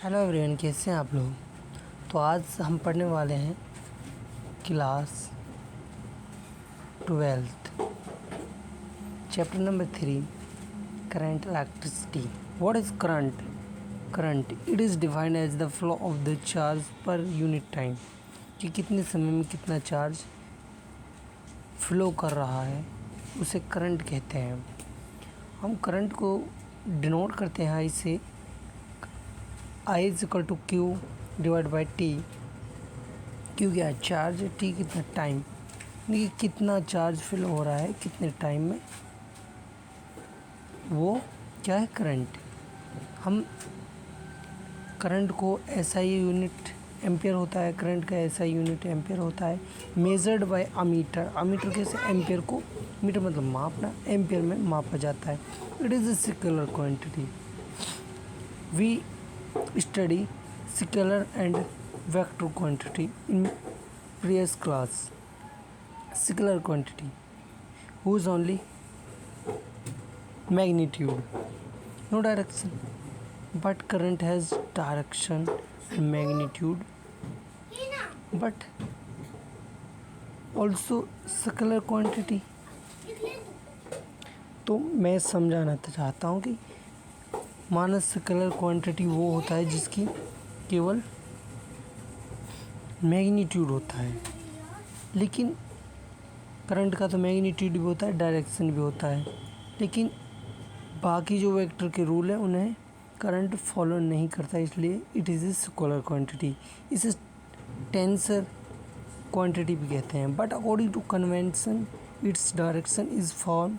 Hello everyone, कैसे हैं आप लोग। तो आज हम पढ़ने वाले हैं class 12th chapter number 3 current electricity. What is current it is defined as the flow of the charge per unit time, कि कितने समय में कितना चार्ज फ्लो कर रहा है उसे करंट कहते हैं। हम करंट को डिनोट करते हैं आई से I is equal to Q divide by T. Q क्या है? चार्ज। टी कितना? टाइम। देखिए कितना चार्ज फिल हो रहा है कितने टाइम में, वो क्या है? करंट। हम करंट को एसआई यूनिट एम्पियर होता है, करंट का एसआई यूनिट एम्पियर होता है, मेजर्ड बाय अमीटर। अमीटर कैसे? एम्पियर को, मीटर मतलब मापना, एम्पियर में मापा जाता है। It is a scalar quantity. We study scalar and vector quantity in previous class. Scalar quantity whose only magnitude, no direction, but current has direction and magnitude, but also scalar quantity। तो मैं समझाना चाहता हूँ कि मानस scalar quantity वो होता है जिसकी केवल मैग्नीट्यूड होता है, लेकिन करंट का तो मैग्नीट्यूड भी होता है, डायरेक्शन भी होता है, लेकिन बाकी जो वेक्टर के रूल है उन्हें करंट फॉलो नहीं करता, इसलिए it is a scalar quantity. इसे टेंसर क्वांटिटी भी कहते हैं। But according to convention its direction is form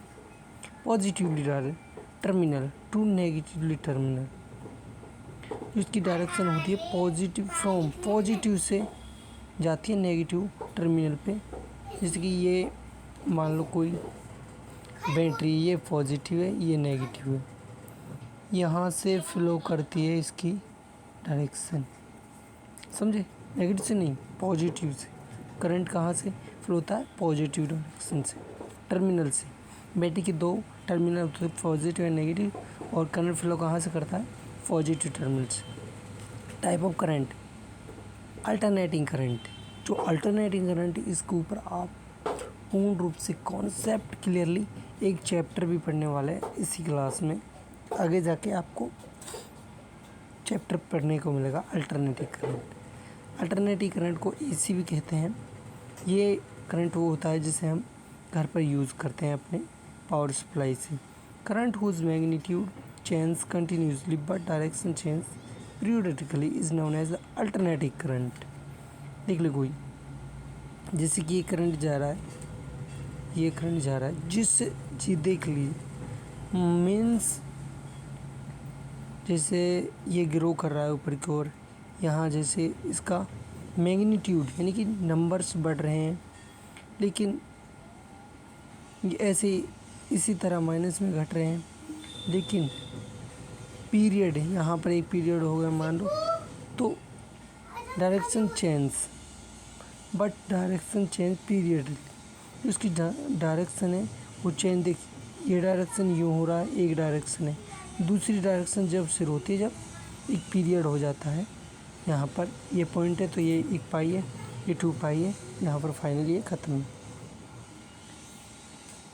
positively terminal to negatively terminal. जिसकी डायरेक्शन होती है पॉजिटिव, फ्रॉम पॉजिटिव से जाती है नेगेटिव टर्मिनल पे। जैसे कि ये मान लो कोई बैटरी, ये पॉजिटिव है ये नेगेटिव है, यहाँ से फ्लो करती है इसकी डायरेक्शन, समझे? नेगेटिव से नहीं, पॉजिटिव से। करंट कहाँ से फ्लो होता है? पॉजिटिव डायरेक्शन से, टर्मिनल से। बैटरी के दो टर्मिनल होते हैं, पॉजिटिव एंड नेगेटिव, और करंट फ्लो कहाँ से करता है? पॉजिटिव टर्मिनल से। Type of current, alternating current. जो अल्टरनेटिंग करंट, इसके ऊपर आप पूर्ण रूप से कॉन्सेप्ट क्लियरली एक चैप्टर भी पढ़ने वाले हैं इसी क्लास में। आगे जाके आपको चैप्टर पढ़ने को मिलेगा अल्टरनेटिव करंट। अल्टरनेटिव करंट को एसी भी कहते हैं। ये करंट वो होता है जिसे हम घर पर यूज़ करते हैं अपने पावर सप्लाई से। Current whose magnitude change continuously but direction change periodically is known as alternative current. देख लो कोई, जैसे कि ये करंट जा रहा है, ये करंट जा रहा है, जिससे जी देख लीजिए, मीन्स जैसे ये ग्रो कर रहा है ऊपर की ओर, यहाँ जैसे इसका मैग्नीट्यूड यानी कि नंबर्स बढ़ रहे हैं, लेकिन ये ऐसे इसी तरह माइनस में घट रहे हैं, लेकिन पीरियड है, यहाँ पर एक पीरियड हो गया मान लो, तो direction change, but direction change period, उसकी डायरेक्शन है वो चेंज। देखिए ये डायरेक्शन यूँ हो रहा है, एक डायरेक्शन है, दूसरी डायरेक्शन जब शुरू होती है जब एक पीरियड हो जाता है, यहाँ पर ये पॉइंट है तो ये 1 पाई है, ये 2 पाई है, यहाँ पर फाइनली ये ख़त्म है।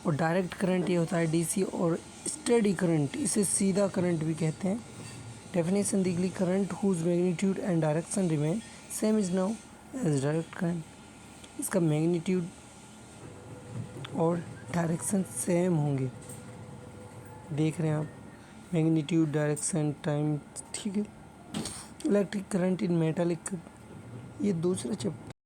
और डायरेक्ट करंट ये होता है डीसी, और स्टेडी करंट, इसे सीधा करंट भी कहते हैं। डेफिनेशन देख ली, current whose magnitude and direction remain same is now as direct current. इसका मैग्नीट्यूड और डायरेक्शन सेम होंगे, देख रहे हैं आप, मैग्नीट्यूड, डायरेक्शन, टाइम, ठीक है। इलेक्ट्रिक करंट इन मेटालिक, ये दूसरा चैप्टर